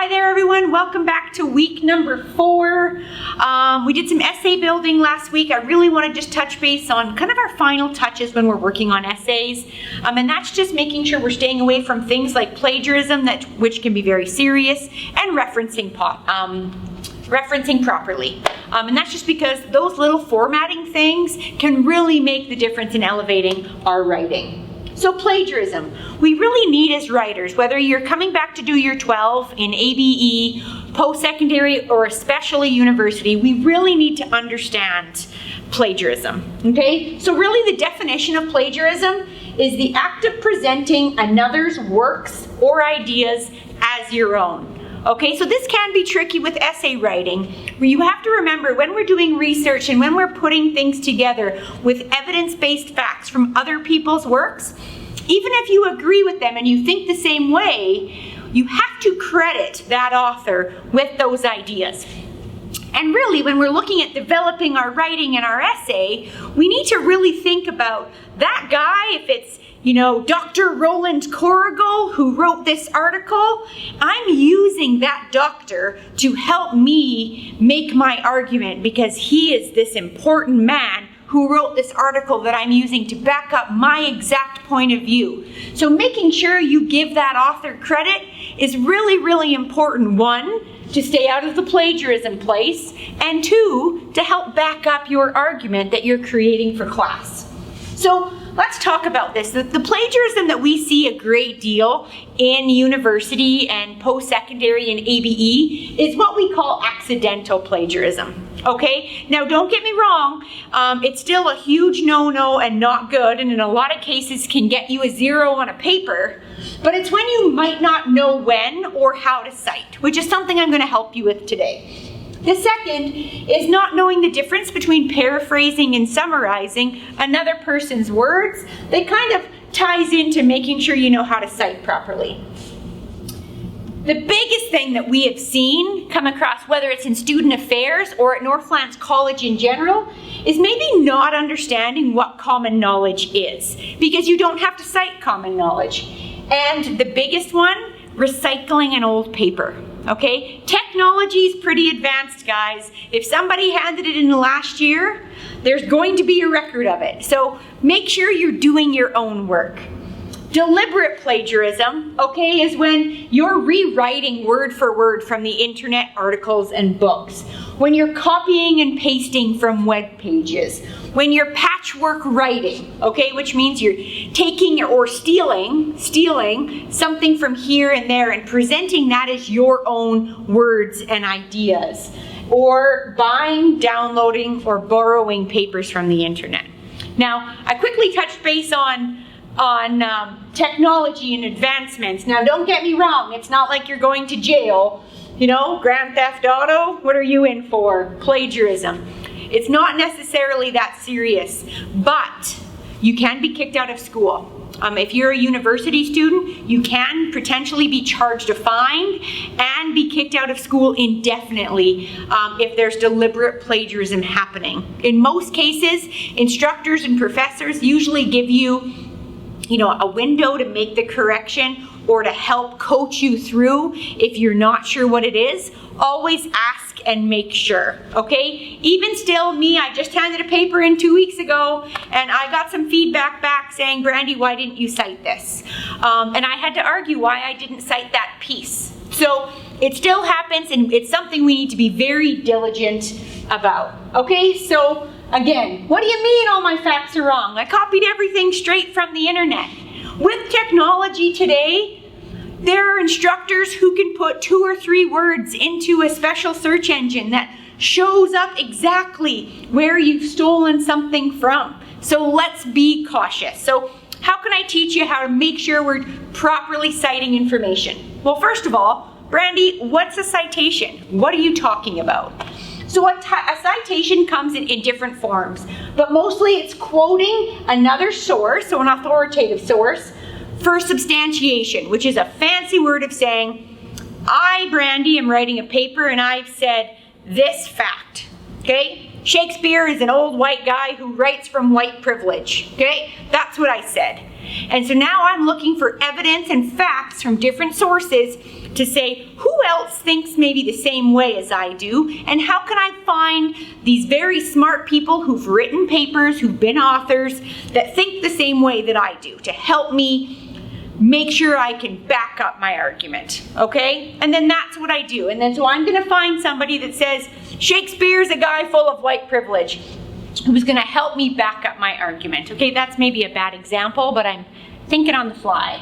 Hi there everyone, welcome back to week number 4. We did some essay building last week. I really want to just touch base on kind of our final touches when we're working on essays. And that's just making sure we're staying away from things like plagiarism, which can be very serious, and referencing properly. And that's just because those little formatting things can really make the difference in elevating our writing. So plagiarism, we really need as writers, whether you're coming back to do your 12 in ABE, post-secondary, or especially university, we really need to understand plagiarism, okay? So really the definition of plagiarism is the act of presenting another's works or ideas as your own. Okay, so this can be tricky with essay writing, where you have to remember when we're doing research and when we're putting things together with evidence-based facts from other people's works, even if you agree with them and you think the same way, you have to credit that author with those ideas. And really, when we're looking at developing our writing and our essay, we need to really think about that guy, if it's Dr. Roland Corrigal who wrote this article, I'm using that doctor to help me make my argument because he is this important man who wrote this article that I'm using to back up my exact point of view. So making sure you give that author credit is really, really important. 1, to stay out of the plagiarism place, and 2, to help back up your argument that you're creating for class. So let's talk about this. The plagiarism that we see a great deal in university and post-secondary and ABE is what we call accidental plagiarism. Okay, now don't get me wrong, it's still a huge no-no and not good, and in a lot of cases can get you a 0 on a paper, but it's when you might not know when or how to cite, which is something I'm going to help you with today. The second is not knowing the difference between paraphrasing and summarizing another person's words. That kind of ties into making sure you know how to cite properly. The biggest thing that we have seen come across, whether it's in student affairs or at Northlands College in general, is maybe not understanding what common knowledge is, because you don't have to cite common knowledge. And the biggest one, recycling an old paper. Okay, technology is pretty advanced, guys. If somebody handed it in the last year, there's going to be a record of it. So make sure you're doing your own work. Deliberate plagiarism, okay, is when you're rewriting word for word from the internet articles and books, when you're copying and pasting from web pages, when you're patchwork writing, okay, which means you're taking or stealing something from here and there and presenting that as your own words and ideas, or buying, downloading, or borrowing papers from the internet. Now, I quickly touched base on technology and advancements. Now, don't get me wrong, it's not like you're going to jail. Grand Theft Auto, what are you in for? Plagiarism. It's not necessarily that serious, but you can be kicked out of school. If you're a university student, you can potentially be charged a fine and be kicked out of school indefinitely if there's deliberate plagiarism happening. In most cases, instructors and professors usually give you a window to make the correction or to help coach you through if you're not sure what it is. Always ask and make sure, okay? Even still, I just handed a paper in 2 weeks ago and I got some feedback back saying, Brandi, why didn't you cite this? And I had to argue why I didn't cite that piece. So it still happens, and it's something we need to be very diligent about, okay? So again, what do you mean all my facts are wrong? I copied everything straight from the internet. With technology today, there are instructors who can put 2 or 3 words into a special search engine that shows up exactly where you've stolen something from. So let's be cautious. So how can I teach you how to make sure we're properly citing information? Well, first of all, Brandi, what's a citation? What are you talking about? So a citation comes in different forms, but mostly it's quoting another source, so an authoritative source, for substantiation, which is a fancy word of saying, I, Brandi, am writing a paper and I've said this fact, okay? Shakespeare is an old white guy who writes from white privilege. Okay, that's what I said. And so now I'm looking for evidence and facts from different sources to say, who else thinks maybe the same way as I do? And how can I find these very smart people who've written papers, who've been authors, that think the same way that I do, to help me make sure I can back up my argument, okay? And then that's what I do. And then so I'm gonna find somebody that says, Shakespeare's a guy full of white privilege, who's gonna help me back up my argument. Okay, that's maybe a bad example, but I'm thinking on the fly.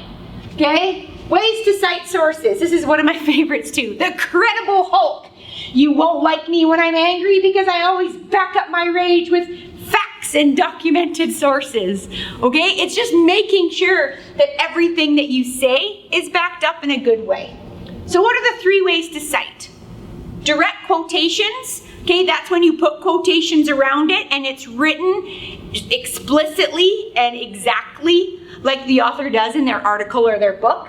Okay, ways to cite sources. This is one of my favorites too. The credible Hulk. You won't like me when I'm angry because I always back up my rage with facts and documented sources. Okay, it's just making sure that everything that you say is backed up in a good way. So what are the 3 ways to cite? Direct quotations. Okay, that's when you put quotations around it and it's written explicitly and exactly like the author does in their article or their book.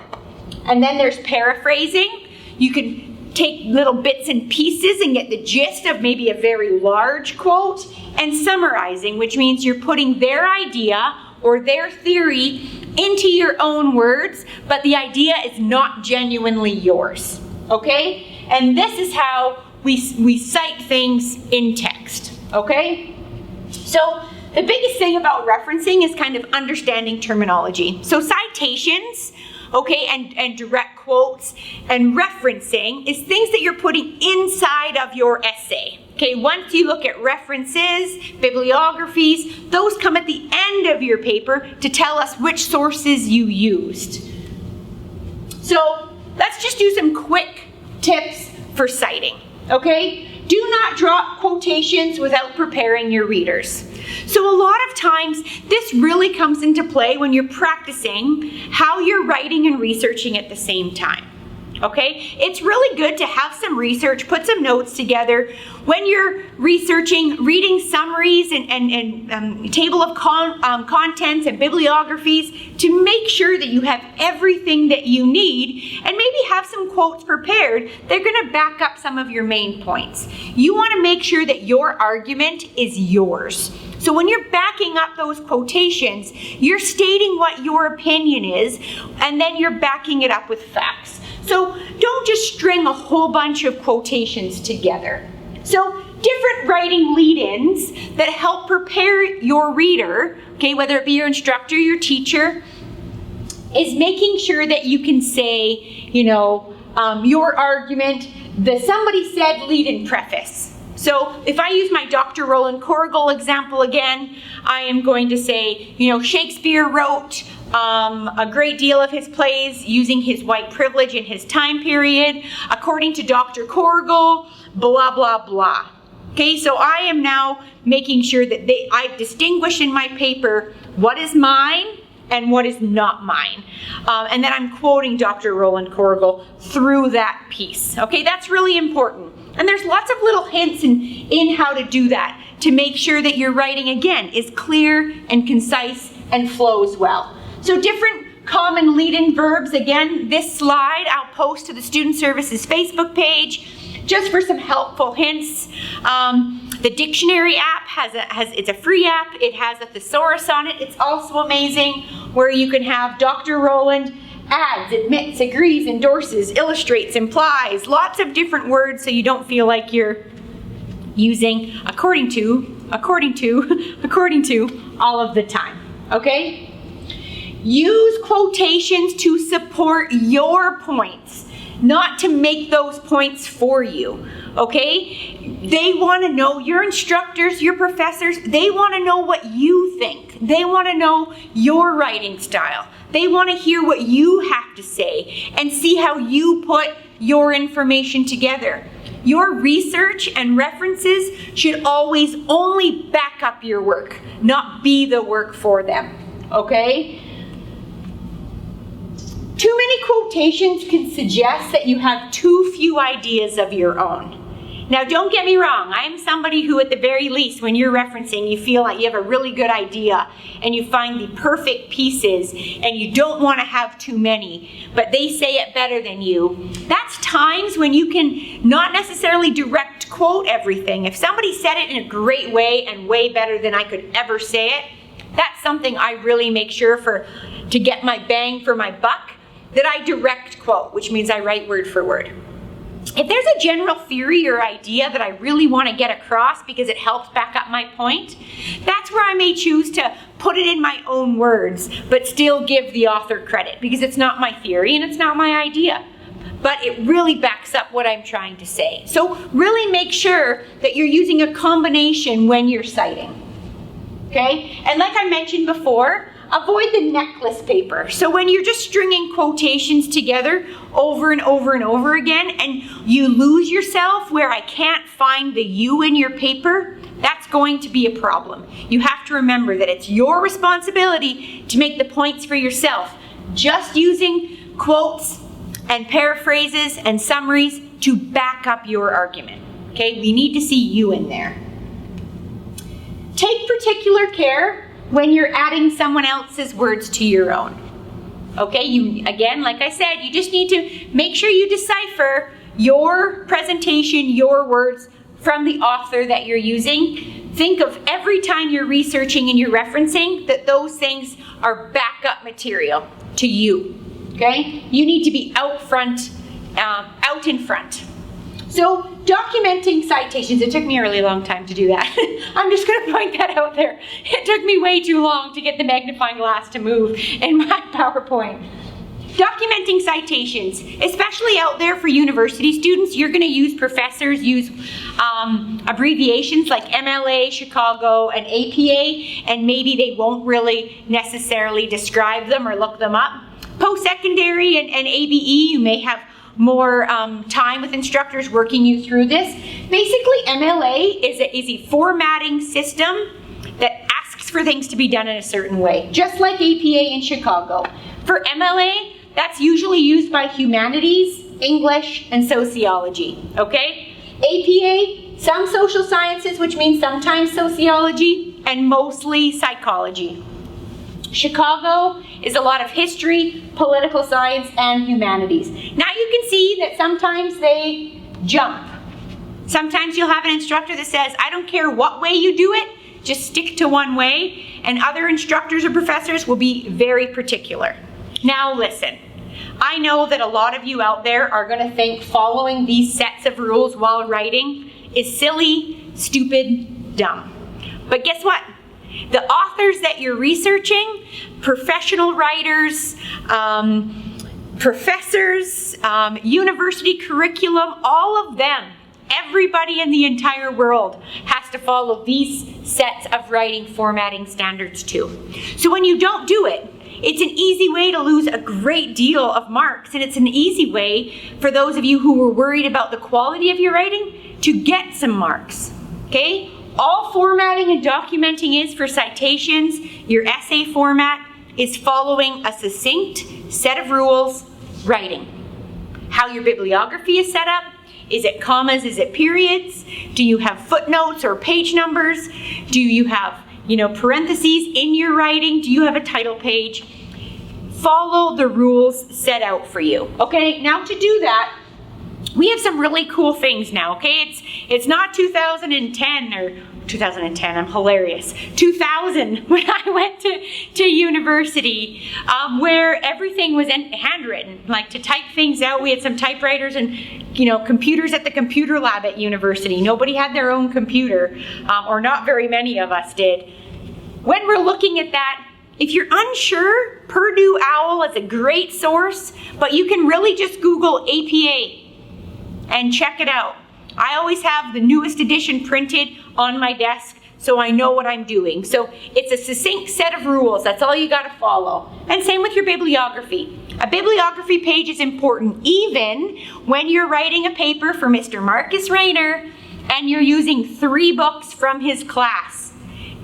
And then there's paraphrasing. You can take little bits and pieces and get the gist of maybe a very large quote. And summarizing, which means you're putting their idea or their theory into your own words, but the idea is not genuinely yours. Okay? And this is how we cite things in text, okay? So the biggest thing about referencing is kind of understanding terminology. So citations, okay, and direct quotes and referencing is things that you're putting inside of your essay. Okay, once you look at references, bibliographies, those come at the end of your paper to tell us which sources you used. So let's just do some quick tips for citing. Okay, do not drop quotations without preparing your readers. So a lot of times this really comes into play when you're practicing how you're writing and researching at the same time. Okay, it's really good to have some research, put some notes together when you're researching, reading summaries and table of contents and bibliographies to make sure that you have everything that you need and maybe have some quotes prepared. They're going to back up some of your main points. You want to make sure that your argument is yours. So when you're backing up those quotations, you're stating what your opinion is, and then you're backing it up with facts. So don't just string a whole bunch of quotations together. So different writing lead-ins that help prepare your reader, okay, whether it be your instructor, your teacher, is making sure that you can say, your argument, the somebody said lead-in preface. So if I use my Dr. Roland Corrigal example again, I am going to say, Shakespeare wrote a great deal of his plays using his white privilege in his time period. According to Dr. Corrigal, blah, blah, blah. Okay, so I am now making sure that I've distinguished in my paper what is mine and what is not mine. And then I'm quoting Dr. Roland Corrigal through that piece. Okay, that's really important. And there's lots of little hints in how to do that to make sure that your writing, again, is clear and concise and flows well. So different common lead-in verbs. Again, this slide I'll post to the Student Services Facebook page just for some helpful hints. The dictionary app it's a free app. It has a thesaurus on it. It's also amazing, where you can have Dr. Roland adds, admits, agrees, endorses, illustrates, implies, lots of different words so you don't feel like you're using according to all of the time, okay? Use quotations to support your points, not to make those points for you, okay? They want to know, your instructors, your professors, they want to know what you think. They want to know your writing style. They want to hear what you have to say and see how you put your information together. Your research and references should always only back up your work, not be the work for them, okay? Too many quotations can suggest that you have too few ideas of your own. Now, don't get me wrong. I'm somebody who, at the very least, when you're referencing, you feel like you have a really good idea and you find the perfect pieces and you don't want to have too many, but they say it better than you. That's times when you can not necessarily direct direct quote everything. If somebody said it in a great way and way better than I could ever say it, that's something I really make sure to get my bang for my buck, that I direct quote, which means I write word for word. If there's a general theory or idea that I really want to get across because it helps back up my point, that's where I may choose to put it in my own words, but still give the author credit because it's not my theory and it's not my idea. But it really backs up what I'm trying to say. So really make sure that you're using a combination when you're citing. Okay? And like I mentioned before, avoid the necklace paper. So when you're just stringing quotations together over and over and over again, and you lose yourself where I can't find the you in your paper, that's going to be a problem. You have to remember that it's your responsibility to make the points for yourself. Just using quotes and paraphrases and summaries to back up your argument. Okay, we need to see you in there. Take particular care when you're adding someone else's words to your own. Okay, again, like I said, you just need to make sure you decipher your presentation, your words from the author that you're using. Think of every time you're researching and you're referencing that those things are backup material to you. Okay, you need to be out in front. So documenting citations, it took me a really long time to do that. I'm just going to point that out there. It took me way too long to get the magnifying glass to move in my PowerPoint. Documenting citations, especially out there for university students, you're going to use professors, use abbreviations like MLA, Chicago, and APA, and maybe they won't really necessarily describe them or look them up. Post-secondary and ABE, you may have more time with instructors working you through this. Basically, MLA is a formatting system that asks for things to be done in a certain way, just like APA in Chicago. For MLA, that's usually used by humanities, English, and sociology, okay? APA, some social sciences, which means sometimes sociology, and mostly psychology. Chicago is a lot of history, political science, and humanities. Now you can see that sometimes they jump. Sometimes you'll have an instructor that says, I don't care what way you do it, just stick to one way, and other instructors or professors will be very particular. Now listen, I know that a lot of you out there are going to think following these sets of rules while writing is silly, stupid, dumb. But guess what? The authors that you're researching, professional writers, professors, university curriculum, all of them, everybody in the entire world has to follow these sets of writing formatting standards too. So when you don't do it, it's an easy way to lose a great deal of marks, and it's an easy way for those of you who were worried about the quality of your writing to get some marks, okay? All formatting and documenting is for citations. Your essay format is following a succinct set of rules, writing. How your bibliography is set up, is it commas, is it periods? Do you have footnotes or page numbers? Do you have, parentheses in your writing? Do you have a title page? Follow the rules set out for you. Okay, now to do that, we have some really cool things now, okay? It's not 2010 or 2010, I'm hilarious. 2000, when I went to university, where everything was handwritten. Like to type things out, we had some typewriters and computers at the computer lab at university. Nobody had their own computer, or not very many of us did. When we're looking at that, if you're unsure, Purdue OWL is a great source, but you can really just Google APA and check it out. I always have the newest edition printed on my desk so I know what I'm doing. So it's a succinct set of rules. That's all you got to follow. And same with your bibliography. A bibliography page is important even when you're writing a paper for Mr. Marcus Rayner and you're using 3 books from his class.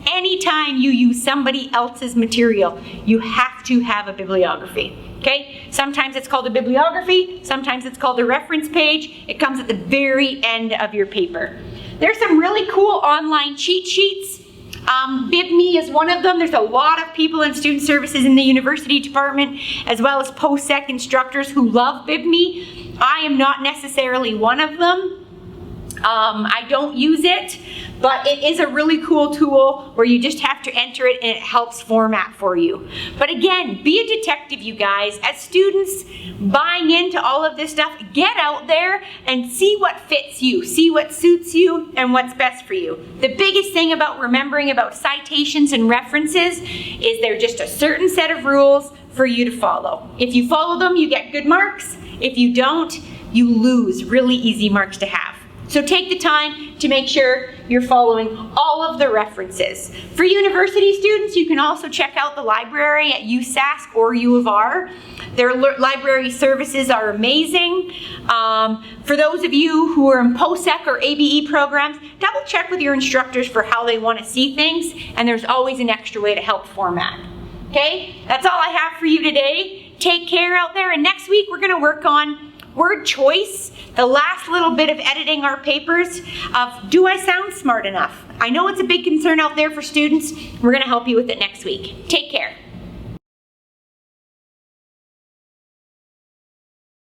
Anytime you use somebody else's material, you have to have a bibliography. Okay? Sometimes it's called a bibliography, sometimes it's called a reference page. It comes at the very end of your paper. There's some really cool online cheat sheets. BibMe is one of them. There's a lot of people in student services in the university department, as well as post-sec instructors who love BibMe. I am not necessarily one of them. I don't use it, but it is a really cool tool where you just have to enter it and it helps format for you. But again, be a detective, you guys. As students buying into all of this stuff, get out there and see what fits you, see what suits you and what's best for you. The biggest thing about remembering about citations and references is they're just a certain set of rules for you to follow. If you follow them, you get good marks. If you don't, you lose really easy marks to have. So take the time to make sure you're following all of the references. For university students, you can also check out the library at USask or U of R. Their library services are amazing. For those of you who are in POSEC or ABE programs, double check with your instructors for how they want to see things, and there's always an extra way to help format. Okay, that's all I have for you today. Take care out there, and next week we're going to work on word choice, the last little bit of editing our papers of, do I sound smart enough? I know it's a big concern out there for students. We're going to help you with it next week. Take care.